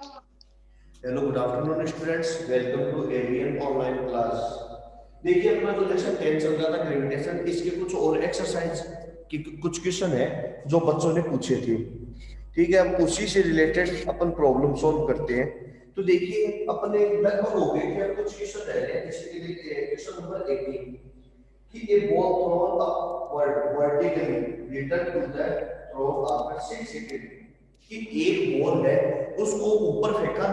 Hello good afternoon students, welcome to Avian online class. देखिए अपना जो लेसन 10 चल रहा था ग्रेविटेशन, इसके कुछ और एक्सरसाइज की कुछ क्वेश्चन है जो बच्चों ने पूछे थे। ठीक है, अब उसी से रिलेटेड अपन प्रॉब्लम सॉल्व करते हैं। तो देखिए अपने लगभग हो गए थे, अब कुछ क्वेश्चन रह गए। जैसे कि देखिए क्वेश्चन नंबर 18 कि a ball thrown upward vertically return to the throw after 6 seconds। कि एक बॉल है, उसको ऊपर फेंका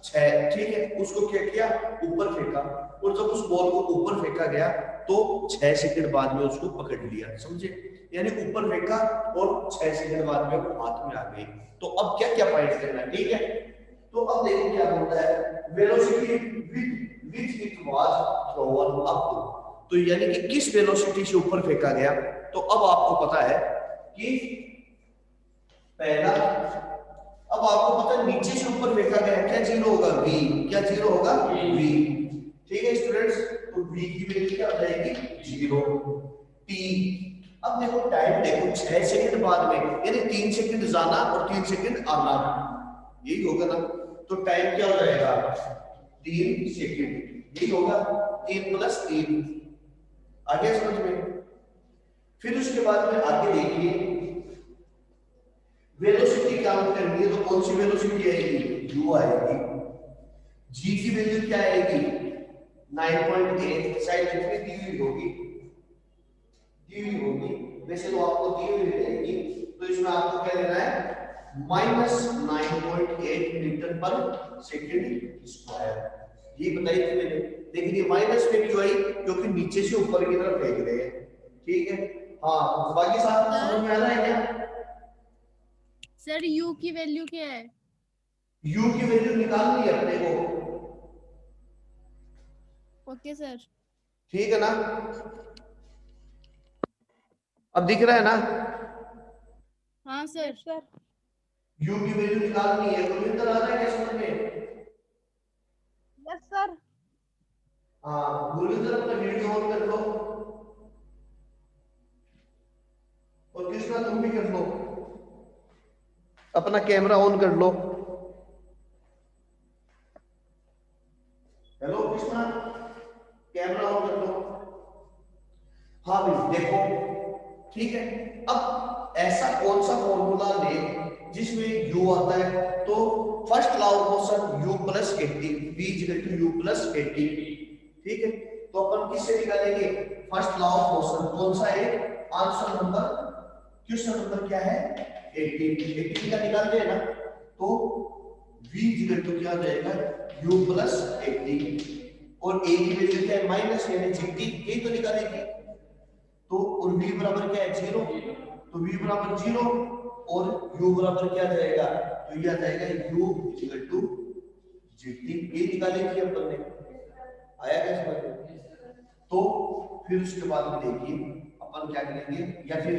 छह, ठीक है, उसको क्या किया, ऊपर फेंका, और जब उस बॉल को ऊपर फेंका गया तो 6 सेकंड बाद में उसको पकड़ लिया। समझे? यानी ऊपर फेंका और 6 सेकंड बाद में वो हाथ में आ गई। तो अब क्या क्या फाइंड करना है, ठीक है। तो अब देखो क्या बोलता है, velocity with which it was thrown up to. तो यानी कि किस वेलोसिटी से ऊपर फेंका गया। तो अब आपको पता है कि पहला, अब आपको पता है नीचे से ऊपर फेंका गया, क्या जीरो होगा, वी। क्या जीरो होगा, वी। ठीक है स्टूडेंट्स, तो वी की वैल्यू क्या हो जाएगी, जीरो। टी, अब देखो टाइम देखो 6 सेकंड बाद में, यानी 3 सेकंड जाना और 3 सेकंड आना, यही होगा ना। तो टाइम क्या हो जाएगा, 3 सेकंड, यही होगा। 3 + 3 आ गया समझ में। फिर उसके बाद में आगे देखिए, वेलोसिटी काउंट करनी है तो कौन सी वेलोसिटी आएगी, u आएगी। g की वैल्यू क्या आएगी, 9.8, शायद कितनी दी हुई होगी, दी हुई होगी, वैसे तो आपको दी हुई रहेगी। तो इसमें आपको क्या लेना है, -9.8 मीटर पर सेकंड स्क्वायर। ये बताई थी मैंने, लेकिन ये माइनस में क्यों आई, क्योंकि नीचे से ऊपर की तरफ फेंक रहे हैं। ठीक है, हाँ बाकी साथ समझ सर में आ रहा है क्या। सर यू की वैल्यू क्या है? u की वैल्यू निकालनी है अपने को, ओके सर। ठीक है ना। अब दिख रहा है ना, हाँ सर। Yes sir. u की वैल्यू निकालनी है। तो इधर आ रहा है क्या समझ में। Yes sir. हाँ गुरविंदर अपना वीडियो ऑन कर लो, और कृष्णा तुम भी कर लो, अपना कैमरा ऑन कर लो। हेलो कृष्णा, कैमरा ऑन कर लो। हाँ भाई देखो, ठीक है। अब ऐसा कौन सा फॉर्मूला ले जिसमें u आता है, तो first law of motion u + 80, v = u + 80। ठीक है, तो अपन किससे निकालेंगे, फर्स्ट लॉ ऑफ मोशन कौन सा है, आंसर नंबर, क्वेश्चन नंबर क्या है, 18। 18 का निकालते हैं ना, तो v = क्या हो जाएगा, u + 80, और a की वैल्यू क्या है, माइनस, यानी जीटी, ये तो निकालेंगे। तो और v बराबर क्या है, जीरो, तो v बराबर जीरो, और u बराबर क्या आ जाएगा, तो ये आ जाएगा u = जीटी। ये निकाले थे अपन ने, आया क्या समझ में। तो फिर उसके बाद में देखिए अपन क्या करेंगे, या फिर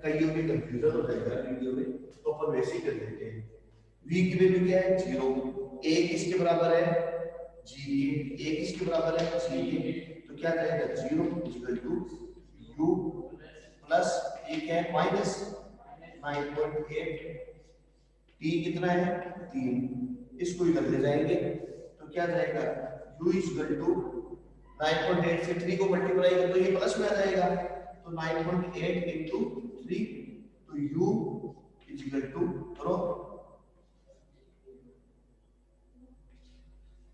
कईयों में कंफ्यूजन हो जाएगा वीडियो में, तो अपन वैसे ही कर लेते हैं। v की वैल्यू क्या है, जीरो। a किसके बराबर है, g के, a किसके बराबर है, g के, तो क्या जाएगा, जीरो = u प्लस, ये क्या है, माइनस 9.8, टी कितना है, 3, इसको इधर ले जाएंगे तो क्या जाएगा, u = 9.8 से 3 को मल्टीप्लाई कर तो ये प्लस में आ जाएगा, तो 9.8 इंटू 3, तो u करो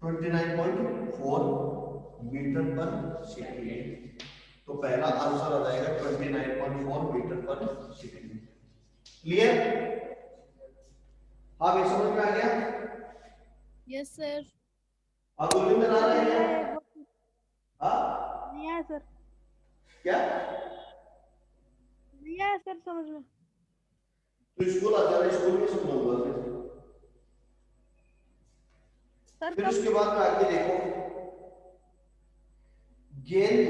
29.4 मीटर पर सेकंड। तो पहला आंसर आ जाएगा 29.4 मीटर पर सेकंड। क्लियर, हाँ भाई समझ में आ गया। Yes sir. हाँ गुरविंदर आ सर रहा है नहीं क्या, आया, हाँ नहीं आया सर। क्या, नहीं आया सर समझ में। तो स्कूल आ जाना, स्कूल में समझाऊंगा सर फिर कब? उसके बाद में आगे देखो, गेंद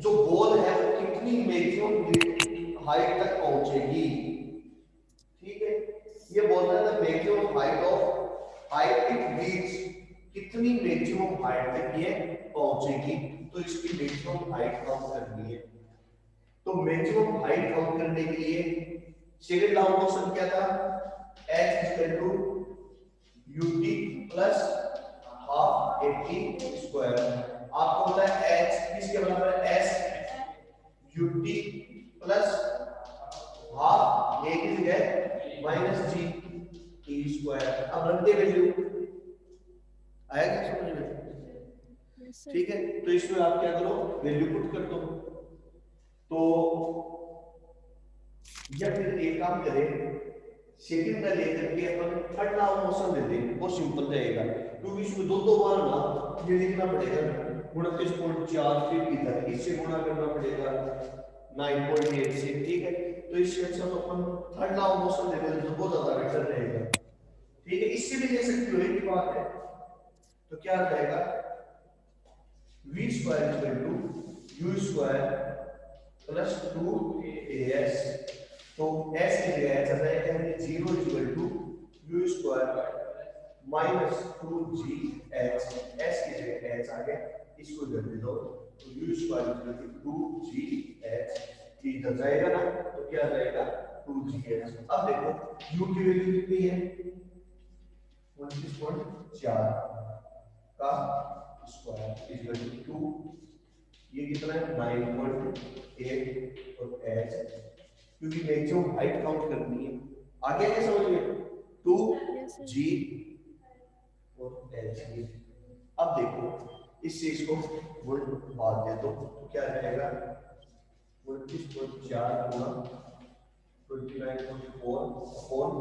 जो बॉल है वो कितनी मैक्सिमम हाइट तक पहुंचेगी। ठीक है, ये बोल रहा है maximum height of height it reach, कितनी मैक्सिमम हाइट तक ये पहुंचेगी। तो इसकी मैक्सिमम हाइट काउंट करनी है। तो मैक्सिमम हाइट काउंट करने के लिए सेकंड लॉ ऑफ मोशन क्या था, h = ut plus half 80 square. आपको पता है h किसके बराबर है, s ut plus half a की जगह माइनस g t स्क्वायर। अब रख दे वैल्यू, आएगा समझ में? Yes, sir. ठीक है, तो इसमें आप क्या करो, वैल्यू पुट कर दो। तो या फिर एक काम करें, सेकंड का लेकर के अपन थर्ड लॉ ऑफ मोशन दे दें, वो सिंपल रहेगा, क्योंकि इसमें दो बार ना ये लिखना पड़ेगा 29.4, फिर इधर इससे गुणा करना पड़ेगा 9.8 से। ठीक है, तो इससे अच्छा तो अपन थर्ड लॉ ऑफ मोशन दे दें तो बहुत ज्यादा बेटर रहेगा। ठीक है, इससे भी ले सकते हो, एक ही बात है। तो क्या आ जाएगा, v square equal to u square plus 2as। तो s की जगह h आता है, यानी 0 equal to u square minus 2gh। s की जगह h आ गया, इसको इधर दे दो, तो u square equal to 2gh। इधर जाएगा ना, तो क्या जाएगा 2gh। अब देखो u की वैल्यू कितनी है, 29.4 का स्क्वायर इक्वल टू 2, ये कितना है 9.8 और h, क्योंकि मैक्सिमम हाइट काउंट करनी है। आगे क्या समझ में, 2g और h। अब देखो इससे इसको वोल्ट बात दे दो, तो क्या रहेगा 29.4 गुना 29.4 अपॉन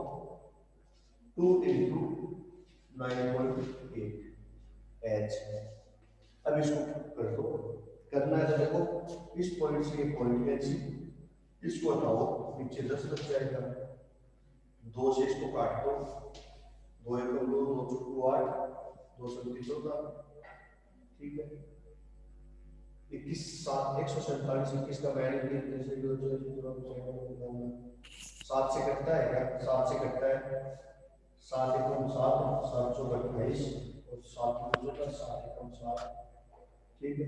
2 into 9.8 h। अब इसको कर दो, करना है तो देखो इस पॉइंट से ये पॉइंट है जी, इसको हटाओ, नीचे 10 लग जाएगा, 2 से इसको काट दो, 2 1 2 2 चौको 8, 2 7 14। ठीक है, 21 7 147 21 का बैंड जैसे 7 से कटता है क्या, 7 से कटता है, 7 एकम 7 7 चौक 28 और 7 14 7 एकम 7। ठीक है,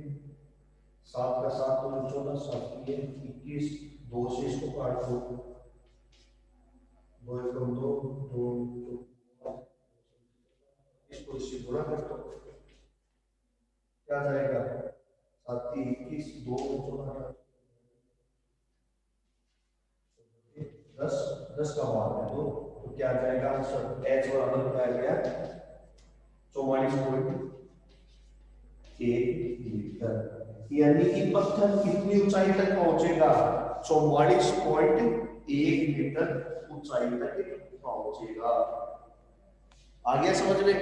7 का 7 तो 14 7 ये 21, 2 से इसको काट दो, 2 एकम 2 2 इसको इससे गुणा कर दो, क्या जाएगा 7 21 2 14 10 10 का मान है 2, तो क्या जाएगा आंसर, h बराबर क्या आ गया 44.1 मीटर। यानी कि पत्थर कितनी ऊंचाई तक पहुंचेगा, 44.1 मीटर ऊंचाई तक पहुंचेगा। आ गया समझ में?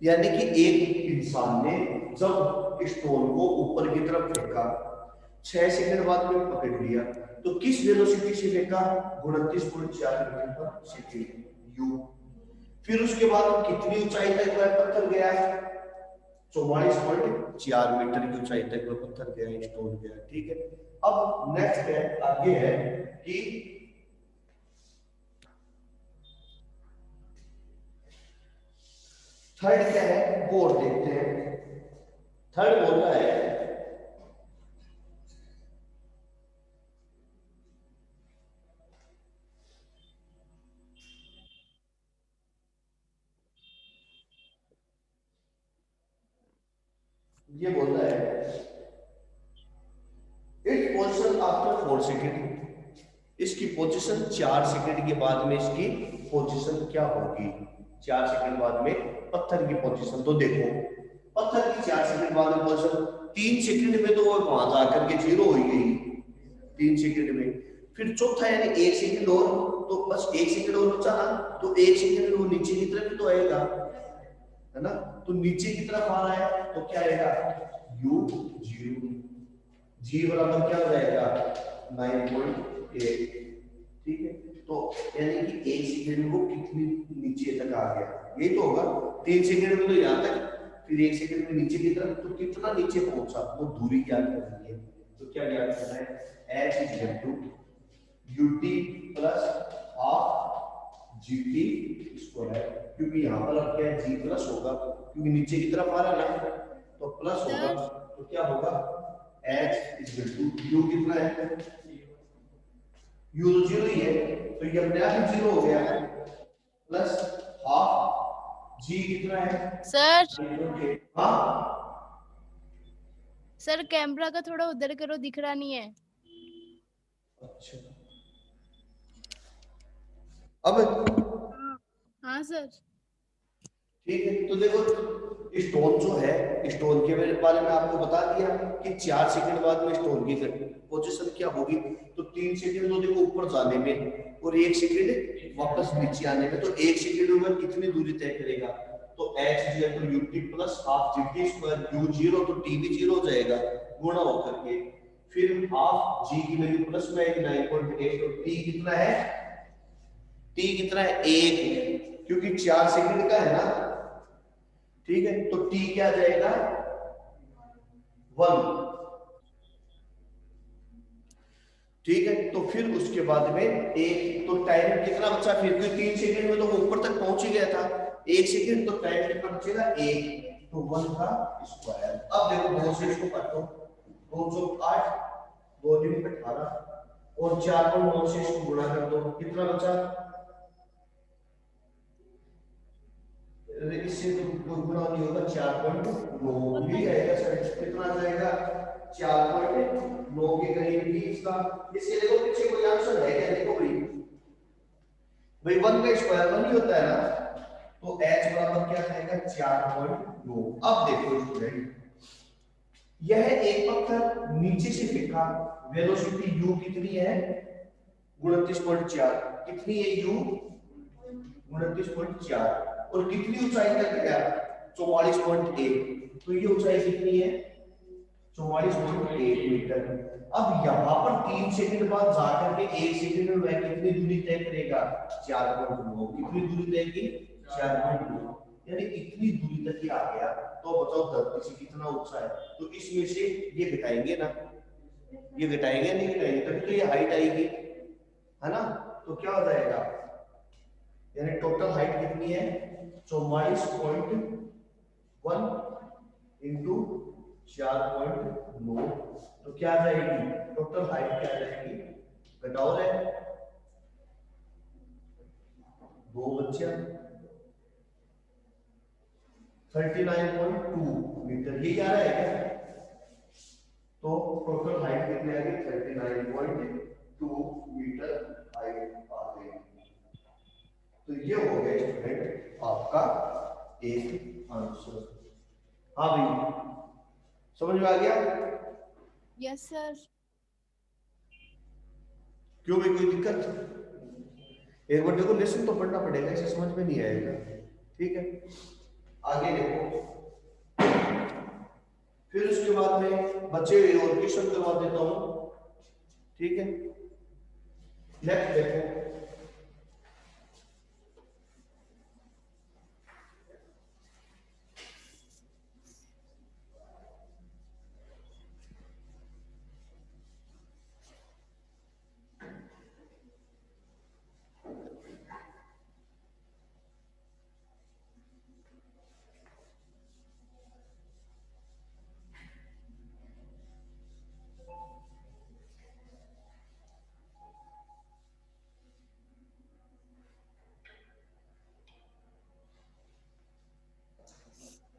यानी कि एक इंसान ने जब स्टोन को ऊपर की तरफ फेंका, 6 सेकंड बाद में पकड़ लिया, तो किस वेलोसिटी से फेंका, 29.4 मीटर पर सेकंड u। फिर उसके बाद कितनी ऊंचाई तक वह पत्थर गया, 44.4 मीटर की ऊंचाई तक वह पत्थर गया, स्टोन गया। ठीक है, अब नेक्स्ट है, आगे है कि थर्ड क्या है वो और देखते हैं। थर्ड बोल रहा है ये बोल रहा है इट पोजीशन आफ्टर 4 सेकेंड, इसकी पोजीशन 4 सेकेंड के बाद में इसकी पोजीशन क्या होगी, 4 सेकेंड बाद में पत्थर की पोजीशन। तो देखो पत्थर की 4 सेकेंड बाद में पोजीशन, 3 सेकेंड में तो वो वहां जाकर के 0 हो गई 3 सेकेंड में, फिर चौथा यानी 1 सेकेंड और, तो बस 1 सेकेंड और बचा ना, तो 1 सेकेंड में वो नीचे की तरफ तो आएगा, है ना, तो नीचे की तरफ आ रहा है, तो क्या आएगा u 0, g बराबर क्या हो जाएगा 9.8। ठीक है, तो यानी कि 1 सेकंड में वो कितनी नीचे तक आ गया, ये तो होगा 3 सेकंड में तो यहाँ तक, फिर 1 सेकंड में नीचे की तरफ, तो कितना नीचे पहुंचा वो दूरी ज्ञात करनी है। तो क्या ज्ञात करना है, h equal to ut plus half gt square, क्योंकि यहाँ पर अब क्या है g प्लस होगा, क्योंकि नीचे की तरफ आ रहा है ना, तो प्लस होगा, तो क्या होगा h इक्वल टू u कितना है, u तो 0 ही है, तो ये अपने आप ही 0 हो गया, प्लस हाफ जी कितना है? सर हाँ सर कैमरा का थोड़ा उधर करो, दिख रहा नहीं है। अच्छा अब हाँ सर। ठीक है, तो देखो स्टोन जो है, स्टोन के बारे में आपको बता दिया कि 4 सेकंड बाद में स्टोन की पोजीशन क्या होगी। तो 3 सेकंड तो देखो ऊपर जाने में और 1 सेकंड वापस नीचे आने में, तो 1 सेकंड में कितनी दूरी तय करेगा? तो एच जी तो U T plus half G T square, you zero तो टी भी जीरो हो जाएगा गुणा होकर के, फिर हाफ जी की वैल्यू प्लस में 9.8, और टी कितना है? टी कितना है? 1, क्योंकि 4 सेकंड का है ना, ठीक है, तो टी क्या आ जाएगा? 1। ठीक है, तो फिर उसके बाद में एक तो टाइम कितना बचा फिर, क्योंकि 3 सेकंड में तो वो ऊपर तक पहुंच ही गया था, 1 सेकंड तो टाइम कितना बचेगा? 1, तो 1 का स्क्वायर। अब देखो 2 से इसको काटो, 2 जो 8, 2 दूनी 18 और 4 को 9 से इसको गुणा कर दो, कितना बचा? इससे तो कोई गुणा नहीं होगा, 4.9 ही आएगा सर, कितना आ जाएगा? 4.9 के करीब ही इसका। इसके देखो पीछे कोई आंसर है क्या? देखो भाई, भाई 1 का स्क्वायर 1 ही होता है ना, तो h बराबर क्या आएगा? 4.9। अब देखो स्टूडेंट, यह एक पत्थर नीचे से फेंका, वेलोसिटी u कितनी है? 29.4। कितनी है u? 29.4। और कितनी ऊंचाई तक गया? 44.1। तो ये ऊंचाई कितनी है? 44.1 मीटर। अब यहाँ पर 3 सेकंड बाद जाकर के 1 सेकंड में वह कितनी दूरी तय करेगा? 4.9। कितनी दूरी तय की? 4.9, यानी इतनी दूरी तक ही आ गया। तो बताओ धरती से कितना ऊंचा है? तो इसमें से ये घटाएंगे ना, ये घटाएंगे नहीं घटाएंगे, तभी तो ये हाइट आएगी, है ना? तो क्या हो जाएगा, यानी टोटल हाइट कितनी है? 44.1 इंटू 4.9, तो क्या आ जाएगी? टोटल हाइट क्या आ जाएगी? घटाओ रे, 2 बच्चा 39.2 मीटर, ये आ रहा है क्या? तो टोटल हाइट कितनी आ गई? 39.2 मीटर हाइट आ गई। तो ये हो गया स्टूडेंट आपका एक आंसर। हाँ भाई, समझ में आ गया? Yes sir. क्यों भाई, कोई दिक्कत? एक बार देखो, लेसन तो पढ़ना पड़ेगा, इसे समझ में नहीं आएगा। ठीक है, आगे देखो, फिर उसके बाद में बच्चे और क्वेश्चन करवा देता हूं। ठीक है, नेक्स्ट देखो,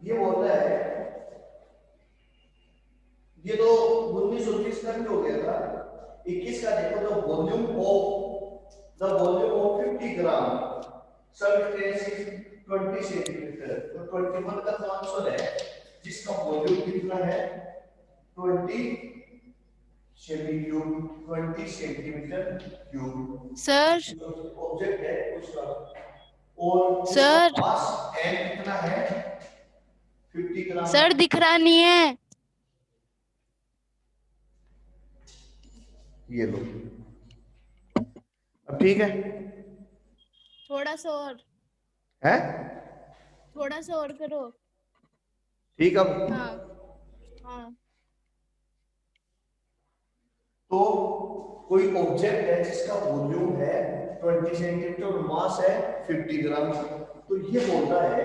ये बोलता है, ये तो 1929 का भी हो गया था, 21 का देखो, the volume of 50 gram substance is 20 centimetre. तो 21 का तो आंसर है, जिसका वॉल्यूम कितना है? 20 centimetre, 20 centimetre cube. Sir object है उसका, और उसका सर मास m कितना है? 50 ग्राम। सर दिख रहा नहीं है। ये लो, अब ठीक है? थोड़ा सा और, है थोड़ा सा और करो। ठीक। अब हाँ हाँ। तो कोई ऑब्जेक्ट है जिसका वॉल्यूम है 20 सेंटीमीटर और मास है 50 ग्राम, तो ये बोलता है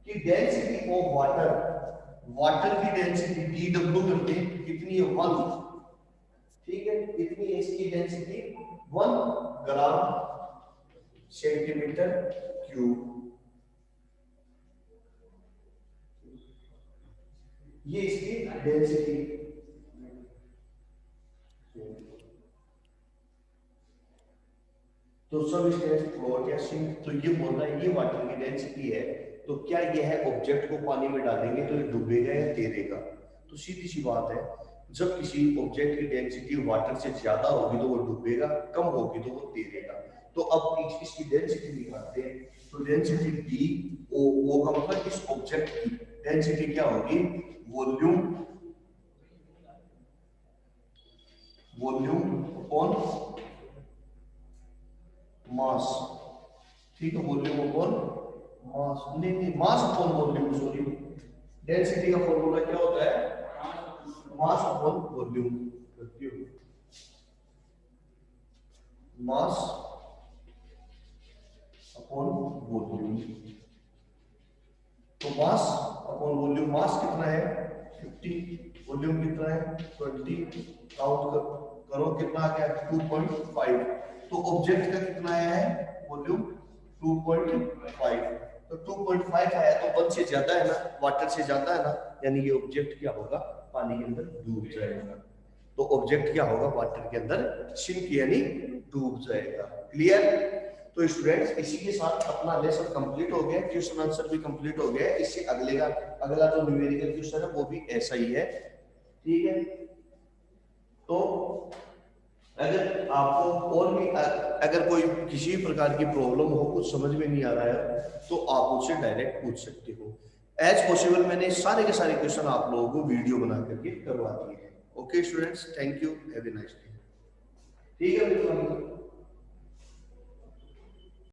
कि डेंसिटी ऑफ वाटर, वाटर की डेंसिटी dw करते हैं कितनी है? 1। ठीक है, कितनी है इसकी डेंसिटी? 1 gram centimetre cube. ये इसकी डेंसिटी। तो सब तो ये बोल रहा है ये वाटर की डेंसिटी है, तो क्या यह ऑब्जेक्ट को पानी में डालेंगे तो ये डूबेगा या तैरेगा? तो सीधी सी बात है, जब किसी ऑब्जेक्ट की डेंसिटी वाटर से ज्यादा होगी तो वो डूबेगा, कम होगी तो वो तैरेगा। तो अब इसकी डेंसिटी निकालते हैं। तो डेंसिटी डी ओ का मतलब इस ऑब्जेक्ट की डेंसिटी क्या होगी? Volume upon mass. ठीक है, वॉल्यूम अपॉन मास, नहीं mass upon volume, sorry. Density का फॉर्मूला क्या होता है? Mass upon volume. Mass upon volume. तो मास अपॉन वॉल्यूम, मास कितना है 50, वॉल्यूम कितना है 20, काउंट करो कितना आ गया 2.5। तो ऑब्जेक्ट का कितना आया है वॉल्यूम 2.5। तो 2.5 आया तो 1 से ज्यादा है ना, वाटर से ज्यादा है ना, यानी ये ऑब्जेक्ट क्या होगा? पानी के अंदर डूब जाएगा। तो ऑब्जेक्ट क्या होगा? वाटर के अंदर सिंक यानी डूब जाएगा। क्लियर? तो स्टूडेंट्स इसी के साथ अपना लेसन कंप्लीट हो गया, क्वेश्चन आंसर भी कंप्लीट हो गया। इससे अगला जो न्यूमेरिकल क्वेश्चन है वो भी ऐसा ही है। ठीक है, तो अगर आपको और भी अगर कोई किसी प्रकार की प्रॉब्लम हो, कुछ समझ में नहीं आ रहा है, तो आप मुझसे डायरेक्ट पूछ सकते हो। एज पॉसिबल मैंने सारे के सारे क्वेश्चन आप लोगों को वीडियो बना करके करवा दिए हैं। Okay students, thank you, have a nice day. ठीक है मित्रों।